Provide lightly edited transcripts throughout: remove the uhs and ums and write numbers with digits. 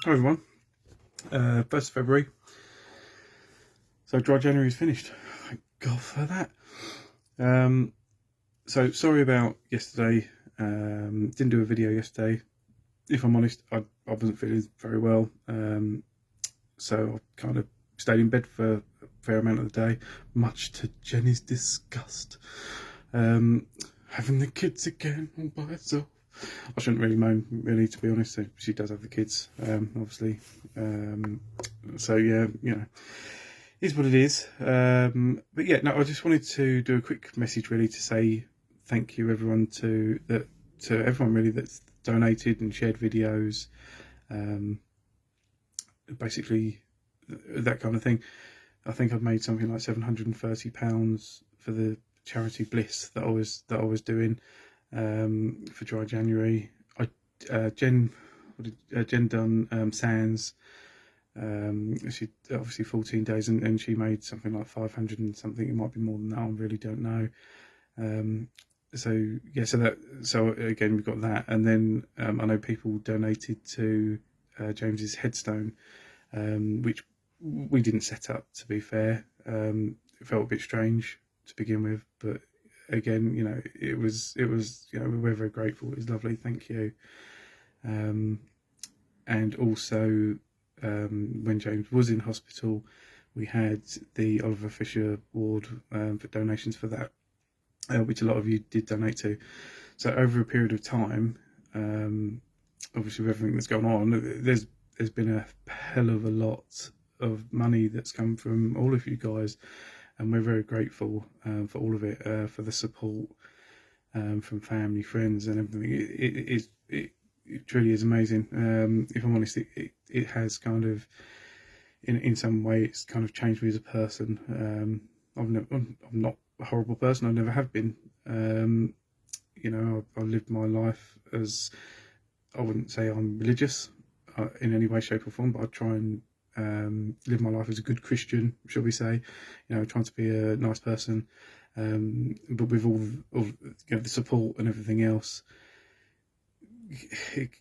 Hi everyone, 1st of February, so dry January is finished. Thank God for that. So sorry about yesterday, didn't do a video yesterday. If I'm honest, I wasn't feeling very well, so I kind of stayed in bed for a fair amount of the day, much to Jenny's disgust. Having the kids again all by herself. I shouldn't really moan, really, to be honest. She does have the kids, obviously. So yeah, you know, is what it is. But yeah, no, I just wanted to do a quick message, really, to say thank you, everyone, to everyone really that's donated and shared videos, basically that kind of thing. I think I've made something like £730 for the charity Bliss that I was doing. For dry January. Jen done Sands. She obviously 14 days, and she made something like 500 and something. It might be more than that. I really don't know. So yeah, so again we've got that, and then I know people donated to James's headstone, which we didn't set up, to be fair. It felt a bit strange to begin with, but again, you know, it was, you know, we're very grateful. It was lovely, thank you. And also, when James was in hospital, we had the Oliver Fisher Ward for donations for that, which a lot of you did donate to. So over a period of time, obviously with everything that's going on, there's been a hell of a lot of money that's come from all of you guys, and we're very grateful for all of it, for the support from family, friends, and everything. It truly is amazing. If I'm honest, it has kind of, in some way, it's kind of changed me as a person. I'm not a horrible person. I never have been. You know, I've lived my life as, I wouldn't say I'm religious in any way, shape, or form, but I try and live my life as a good Christian, shall we say, you know, trying to be a nice person, but with all you know, the support and everything else,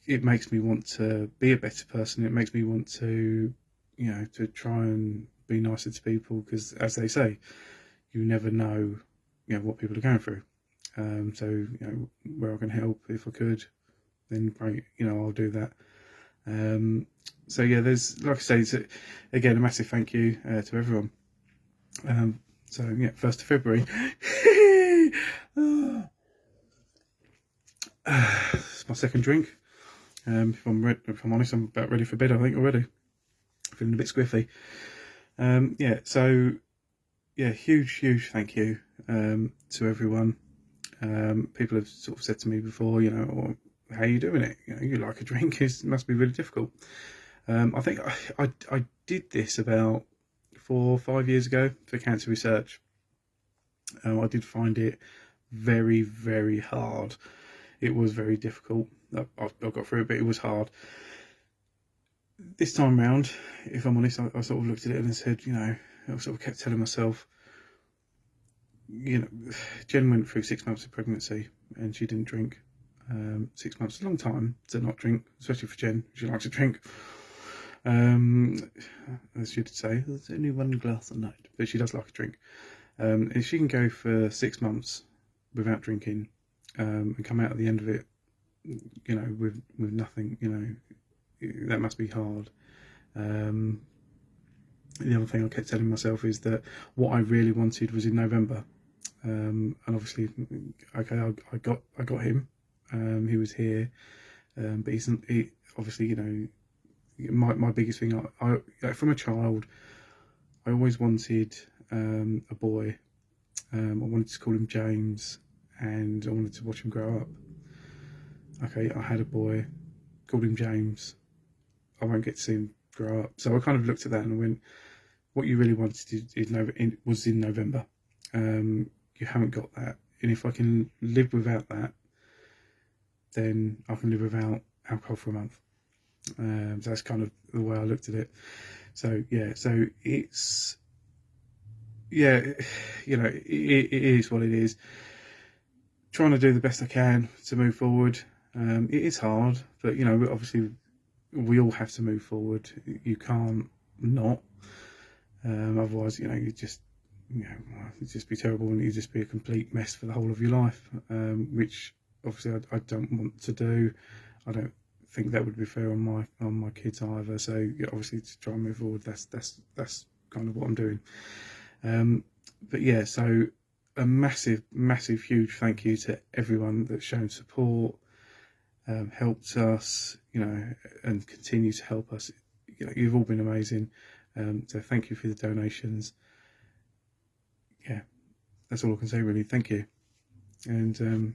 it makes me want to be a better person. It makes me want to, you know, to try and be nicer to people, because as they say, you never know, you know, what people are going through. So, you know, where I can help, if I could, then great, you know, I'll do that. So yeah, there's, like I say, again, a massive thank you to everyone. So yeah, 1st of February. It's my second drink. If I'm honest, I'm about ready for bed, I think, already. Feeling a bit squiffy. Yeah, so yeah, huge thank you to everyone. People have sort of said to me before, you know, oh, how are you doing it? You know, you like a drink, it must be really difficult. I think I did this about 4 or 5 years ago for cancer research. I did find it very hard. It was very difficult. I got through it, but it was hard. This time round, if I'm honest, I sort of looked at it and said, you know, I sort of kept telling myself, you know, Jen went through 6 months of pregnancy and she didn't drink. 6 months is a long time to not drink, especially for Jen. She likes to drink. As you'd say, there's only one glass a night, but she does like a drink. If she can go for 6 months without drinking, and come out at the end of it, you know, with nothing, you know, that must be hard. The other thing I kept telling myself is that what I really wanted was in November, and obviously, okay, I got him. He was here, but he obviously, you know, my biggest thing, I from a child, I always wanted a boy. I wanted to call him James, and I wanted to watch him grow up. Okay, I had a boy, called him James. I won't get to see him grow up. So I kind of looked at that and I went, what you really wanted was in November. You haven't got that. And if I can live without that, then I can live without alcohol for a month. So that's kind of the way I looked at it. So yeah, so it's, yeah, you know, it is what it is. Trying to do the best I can to move forward. It is hard, but you know, obviously we all have to move forward. You can't not. Otherwise, you just, it'd just be terrible, and you'd just be a complete mess for the whole of your life, which obviously I don't want to do. I don't think that would be fair on my kids either. So yeah, obviously to try and move forward, that's kind of what I'm doing. But yeah, so a massive, huge thank you to everyone that's shown support, helped us, and continue to help us. You've all been amazing. So thank you for the donations. Yeah, that's all I can say really. Thank you, and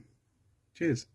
cheers.